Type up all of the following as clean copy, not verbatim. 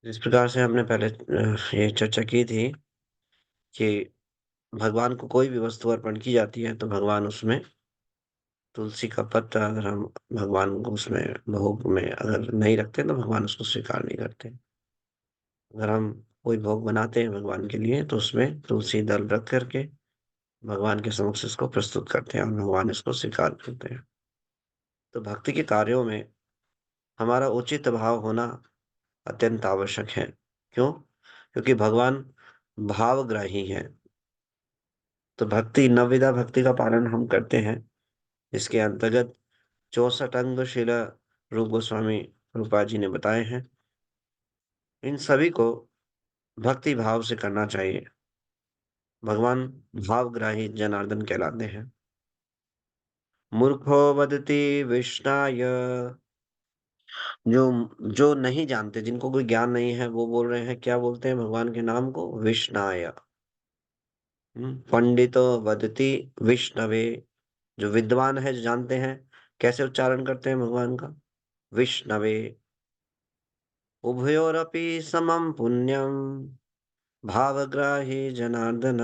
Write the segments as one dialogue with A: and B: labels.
A: जिस प्रकार से हमने पहले ये चर्चा की थी कि भगवान को कोई भी वस्तु अर्पण की जाती है तो भगवान उसमें तुलसी का पत्ता अगर हम भगवान को उसमें भोग में अगर नहीं रखते तो भगवान उसको स्वीकार नहीं करते। अगर हम कोई भोग बनाते हैं भगवान के लिए तो उसमें तुलसी दल रख करके भगवान के समक्ष इसको प्रस्तुत करते हैं और भगवान इसको स्वीकार करते हैं। तो भक्ति के कार्यों में हमारा उचित भाव होना अत्यंत आवश्यक है। क्यों? क्योंकि भगवान भावग्राही हैं। तो भक्ति नवविधा भक्ति का पालन हम करते हैं। इसके अंतर्गत 64 अंग शिला रूप गोस्वामी रूपा जी ने बताए हैं। इन सभी को भक्ति भाव से करना चाहिए। भगवान भावग्राही जनार्दन कहलाते हैं। मूर्खो वदति विष्णाय, जो जो नहीं जानते, जिनको कोई ज्ञान नहीं है, वो बोल रहे हैं, क्या बोलते हैं भगवान के नाम को? विष्णाय। पंडितो वदति विष्णवे, जो विद्वान है, जो जानते हैं, कैसे उच्चारण करते हैं भगवान का? विष्णवे। उभयोरपि समं पुण्यम भावग्राही जनार्दन।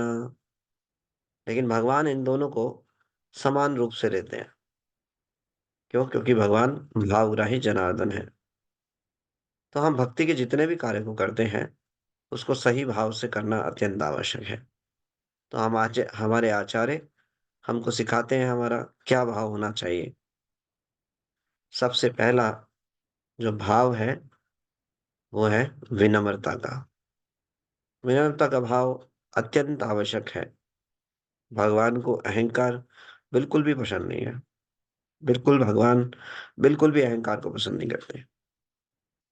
A: लेकिन भगवान इन दोनों को समान रूप से लेते हैं। क्यों? क्योंकि भगवान भावग्राही जनार्दन है। तो हम भक्ति के जितने भी कार्य को करते हैं उसको सही भाव से करना अत्यंत आवश्यक है। तो हमारे आचार्य हमको सिखाते हैं हमारा क्या भाव होना चाहिए। सबसे पहला जो भाव है वो है विनम्रता का। विनम्रता का भाव अत्यंत आवश्यक है। भगवान को अहंकार बिल्कुल भी पसंद नहीं है। भगवान बिल्कुल भी अहंकार को पसंद नहीं करते।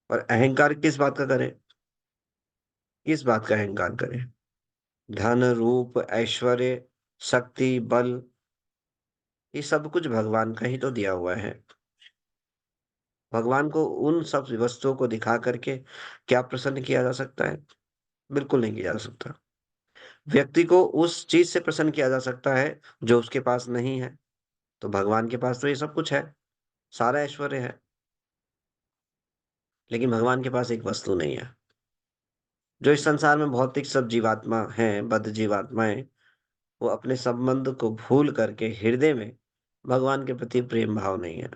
A: और अहंकार किस बात का करें? किस बात का अहंकार करें? धन, रूप, ऐश्वर्य, शक्ति, बल, ये सब कुछ भगवान का ही तो दिया हुआ है। भगवान को उन सब वस्तुओं को दिखा करके क्या प्रसन्न किया जा सकता है? बिल्कुल नहीं किया जा सकता। व्यक्ति को उस चीज से प्रसन्न किया जा सकता है जो उसके पास नहीं है। तो भगवान के पास तो ये सब कुछ है, सारा ऐश्वर्य है, लेकिन भगवान के पास एक वस्तु नहीं है। जो इस संसार में भौतिक सब जीवात्मा हैं, बद्ध जीवात्माएं, वो अपने संबंध को भूल करके हृदय में भगवान के प्रति प्रेम भाव नहीं है।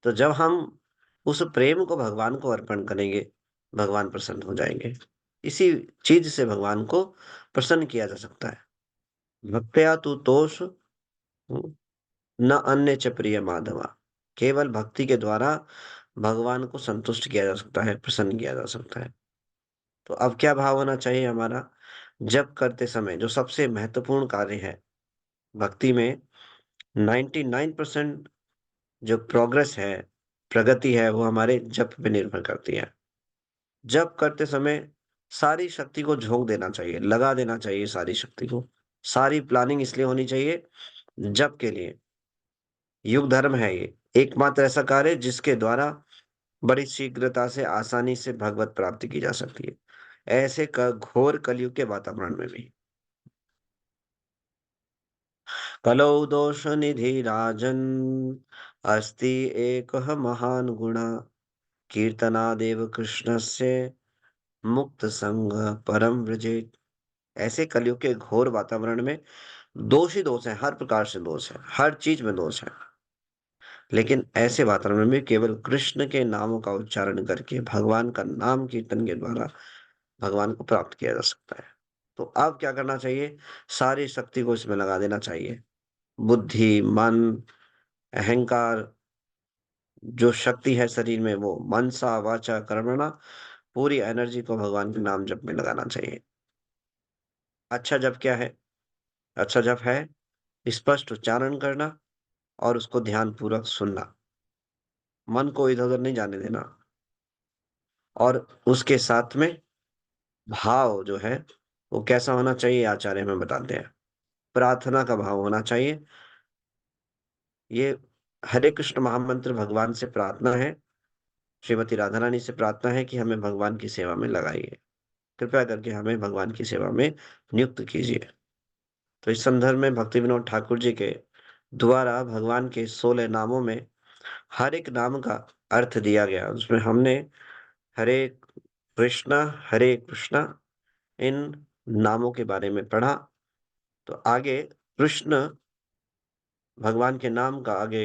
A: तो जब हम उस प्रेम को भगवान को अर्पण करेंगे, भगवान प्रसन्न हो जाएंगे। इसी चीज से भगवान को प्रसन्न किया जा सकता है। भक्त्या तु तोष न अन्य च प्रिय माधवा। केवल भक्ति के द्वारा भगवान को संतुष्ट किया जा सकता है, प्रसन्न किया जा सकता है। तो अब क्या भाव होना चाहिए हमारा? जब करते समय जो सबसे महत्वपूर्ण कार्य है भक्ति में, 99% जो प्रोग्रेस है, प्रगति है, वो हमारे जप पे निर्भर करती है। जप करते समय सारी शक्ति को झोंक देना चाहिए, लगा देना चाहिए सारी शक्ति को। सारी प्लानिंग इसलिए होनी चाहिए जप के लिए। युग धर्म है ये, एकमात्र ऐसा कार्य जिसके द्वारा बड़ी शीघ्रता से, आसानी से भगवत प्राप्ति की जा सकती है, ऐसे घोर कलयुग के वातावरण में भी। कलौ दोष निधि राजन अस्ति एक महान गुणा कीर्तनादेव कृष्णस्य मुक्त संग परम व्रजेत। ऐसे कलयुग के घोर वातावरण में दोष ही दोष है, हर प्रकार से दोष है, हर चीज में दोष है। लेकिन ऐसे वातावरण में केवल कृष्ण के नामों का उच्चारण करके, भगवान का नाम कीर्तन के द्वारा भगवान को प्राप्त किया जा सकता है। तो अब क्या करना चाहिए? सारी शक्ति को इसमें लगा देना चाहिए। बुद्धि, मन, अहंकार, जो शक्ति है शरीर में, वो मनसा वाचा कर्मणा, पूरी एनर्जी को भगवान के नाम जप में लगाना चाहिए। अच्छा जप क्या है? अच्छा जप है स्पष्ट उच्चारण करना और उसको ध्यान पूर्वक सुनना, मन को इधर उधर नहीं जाने देना। और उसके साथ में भाव जो है वो कैसा होना चाहिए, आचार्य हमें बताते हैं। प्रार्थना का भाव होना चाहिए। ये हरे कृष्ण महामंत्र भगवान से प्रार्थना है, श्रीमती राधा रानी से प्रार्थना है कि हमें भगवान की सेवा में लगाइए, कृपया करके हमें भगवान की सेवा में नियुक्त कीजिए। तो इस संदर्भ में भक्ति विनोद ठाकुर जी के द्वारा भगवान के 16 नामों में हर एक नाम का अर्थ दिया गया। उसमें हमने हरे कृष्ण, हरे कृष्णा इन नामों के बारे में पढ़ा। तो आगे कृष्ण भगवान के नाम का आगे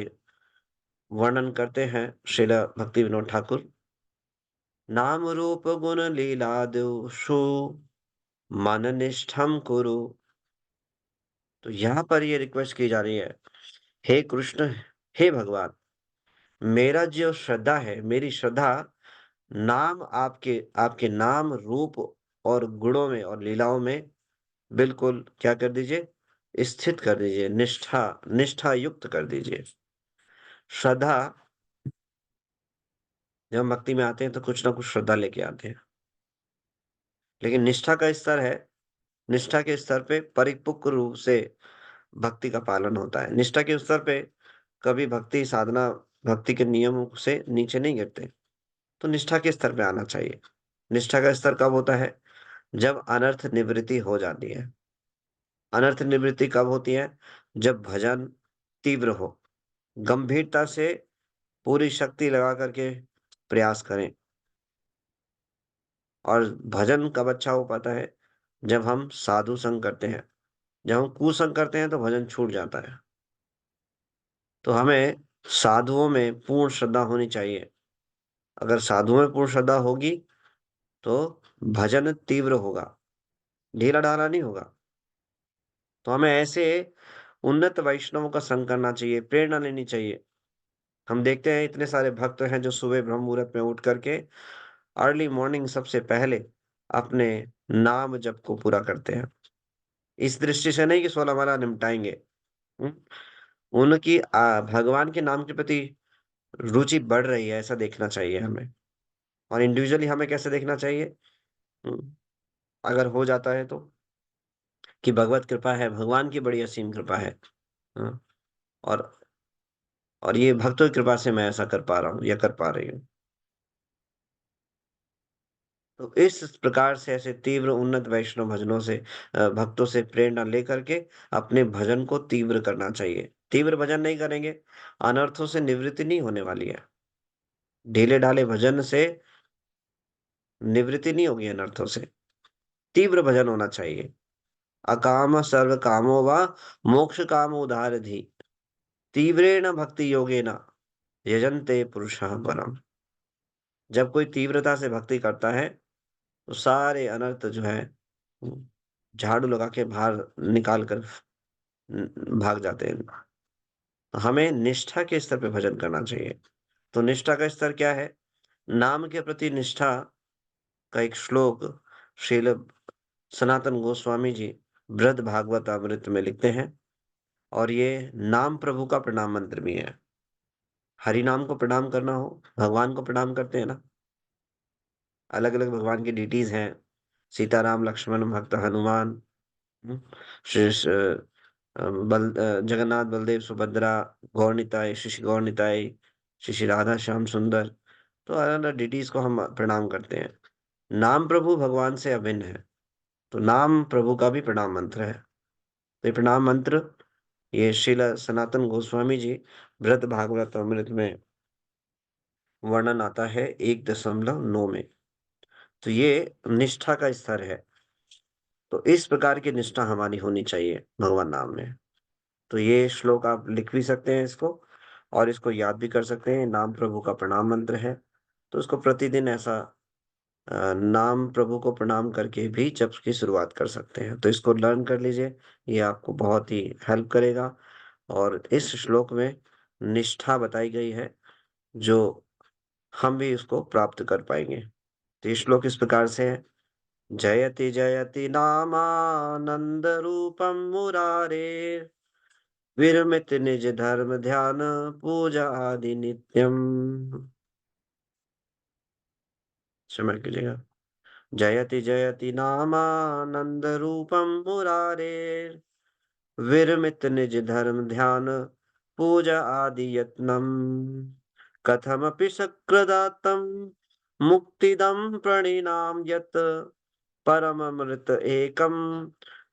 A: वर्णन करते हैं श्रील भक्ति विनोद ठाकुर। नाम रूप गुण लीलादिषु मन निष्ठम कुरु। तो यहाँ पर ये रिक्वेस्ट की जा रही है, हे कृष्ण, हे भगवान, मेरा जो श्रद्धा है, मेरी श्रद्धा नाम आपके आपके नाम रूप और गुणों में और लीलाओं में बिल्कुल क्या कर दीजिए, स्थित कर दीजिए, निष्ठा युक्त कर दीजिए। श्रद्धा, जब हम भक्ति में आते हैं तो कुछ ना कुछ श्रद्धा लेके आते हैं, लेकिन निष्ठा का स्तर है, निष्ठा के स्तर पे परिपक्व रूप से भक्ति का पालन होता है। निष्ठा के स्तर पे कभी भक्ति साधना भक्ति के नियमों से नीचे नहीं गिरते। तो निष्ठा के स्तर पे आना चाहिए। निष्ठा का स्तर कब होता है? जब अनर्थ निवृत्ति हो जाती है। अनर्थ निवृत्ति कब होती है? जब भजन तीव्र हो, गंभीरता से पूरी शक्ति लगा करके प्रयास करें। और भजन कब अच्छा हो पाता है? जब हम साधु संग करते हैं। जब हम कुसंग करते हैं तो भजन छूट जाता है। तो हमें साधुओं में पूर्ण श्रद्धा होनी चाहिए। अगर साधुओं में पूर्ण श्रद्धा होगी तो भजन तीव्र होगा, ढीला ढाला नहीं होगा। तो हमें ऐसे उन्नत वैष्णवों का संग करना चाहिए, प्रेरणा लेनी चाहिए। हम देखते हैं इतने सारे भक्त हैं जो सुबह ब्रह्म मुहूर्त में उठ करके अर्ली मॉर्निंग सबसे पहले अपने नाम जप को पूरा करते हैं। इस दृष्टि से नहीं कि 16 माला निपटाएंगे। हम्म, उनकी भगवान के नाम के प्रति रुचि बढ़ रही है, ऐसा देखना चाहिए हमें। और इंडिविजुअली हमें कैसे देखना चाहिए? हम्म, अगर हो जाता है तो कि भगवत कृपा है, भगवान की बड़ी असीम कृपा है। हाँ, और और ये भक्तों की कृपा से मैं ऐसा कर पा रहा हूँ या कर पा रही हूँ। तो इस प्रकार से ऐसे तीव्र उन्नत वैष्णव भजनों से भक्तों से प्रेरणा लेकर के अपने भजन को तीव्र करना चाहिए। तीव्र भजन नहीं करेंगे, अनर्थों से निवृत्ति नहीं होने वाली है। ढीले ढाले भजन से निवृत्ति नहीं होगी अनर्थों से। तीव्र भजन होना चाहिए। अकाम सर्व कामो वा मोक्ष काम उदारधि तीव्रेण भक्ति योगेन यजन्ते पुरुषः परम। जब कोई तीव्रता से भक्ति करता है तो सारे अनर्थ जो है झाड़ू लगा के बाहर निकाल कर भाग जाते हैं। तो हमें निष्ठा के स्तर पे भजन करना चाहिए। तो निष्ठा का स्तर क्या है? नाम के प्रति निष्ठा का एक श्लोक श्रील सनातन गोस्वामी जी बृहद भागवत अमृत में लिखते हैं। और ये नाम प्रभु का प्रणाम मंत्र भी है। हरि नाम को प्रणाम करना हो, भगवान को प्रणाम करते हैं ना। अलग अलग भगवान की डिटीज हैं, सीताराम लक्ष्मण भक्त हनुमान, हम्म, श्री जगन्नाथ बलदेव सुभद्रा, गौर निताई, श्री गौर निताई, श्री राधा श्याम सुंदर। तो अलग अलग डिटीज को हम प्रणाम करते हैं। नाम प्रभु भगवान से अभिन्न है। तो नाम प्रभु का भी प्रणाम मंत्र है। तो ये प्रणाम मंत्र ये श्रील सनातन गोस्वामी जी बृहद भागवत अमृत में वर्णन आता है 1.9 में। तो ये निष्ठा का स्तर है। तो इस प्रकार की निष्ठा हमारी होनी चाहिए भगवान नाम में। तो ये श्लोक आप लिख भी सकते हैं इसको, और इसको याद भी कर सकते हैं। नाम प्रभु का प्रणाम मंत्र है। तो इसको प्रतिदिन ऐसा नाम प्रभु को प्रणाम करके भी जप की शुरुआत कर सकते हैं। तो इसको लर्न कर लीजिए, ये आपको बहुत ही हेल्प करेगा। और इस श्लोक में निष्ठा बताई गई है जो हम भी उसको प्राप्त कर पाएंगे। तो ये श्लोक इस प्रकार से है। जयति जयति नामानंद रूपम मुरारे विरमित निज धर्म ध्यान पूजा आदि नित्यम। समझ कीजिएगा। जयति जयति नामानंद रूपम मुरारे विरमित निज धर्म ध्यान पूजा आदि यत्नम कथमपि सकृदातम मुक्तिदम प्रणिनाम यत परममृत एकम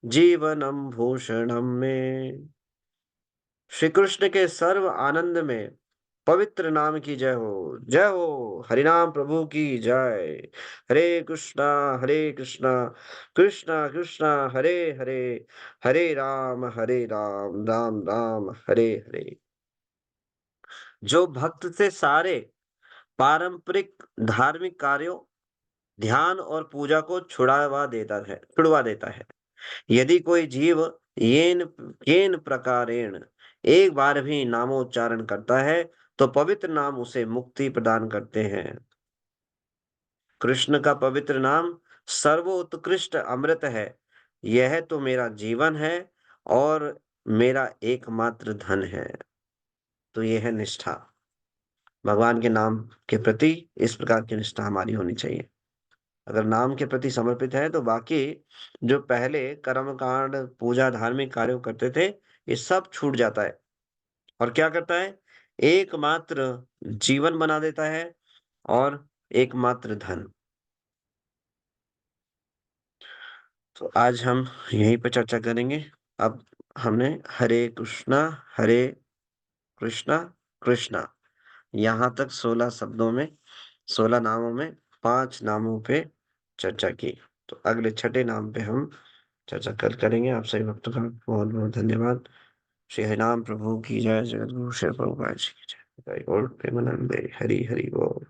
A: जीवनम भूषणम में। श्री कृष्ण के सर्व आनंद में पवित्र नाम की जय हो, जय हो, हरिनाम प्रभु की जय। हरे कृष्णा, कृष्णा कृष्णा हरे हरे, हरे राम, राम राम हरे हरे। जो भक्त से सारे पारंपरिक धार्मिक कार्यों, ध्यान और पूजा को छुड़वा देता है। यदि कोई जीव येन केन प्रकारेण एक बार भी नामोच्चारण करता है, तो पवित्र नाम उसे मुक्ति प्रदान करते हैं। कृष्ण का पवित्र नाम सर्वोत्कृष्ट अमृत है। यह तो मेरा जीवन है और मेरा एकमात्र धन है। तो यह है निष्ठा। भगवान के नाम के प्रति इस प्रकार की निष्ठा हमारी होनी चाहिए। अगर नाम के प्रति समर्पित है तो बाकी जो पहले कर्म कांड पूजा धार्मिक कार्य करते थे, ये सब छूट जाता है। और क्या करता है, एकमात्र जीवन बना देता है और एकमात्र धन। तो आज हम यहीं पे चर्चा करेंगे। अब हमने हरे कृष्णा कृष्णा यहाँ तक 16 शब्दों में, 16 नामों में 5 नामों पे चर्चा की। तो अगले छठे नाम पे हम चर्चा कल करेंगे। आप सभी भक्तों का बहुत बहुत धन्यवाद। श्री हरिनाम प्रभु की जय, जगत गुरु श्री प्रभुपाद जी की जय। जय बोल प्रेमानंदे, हरि हरि बोल।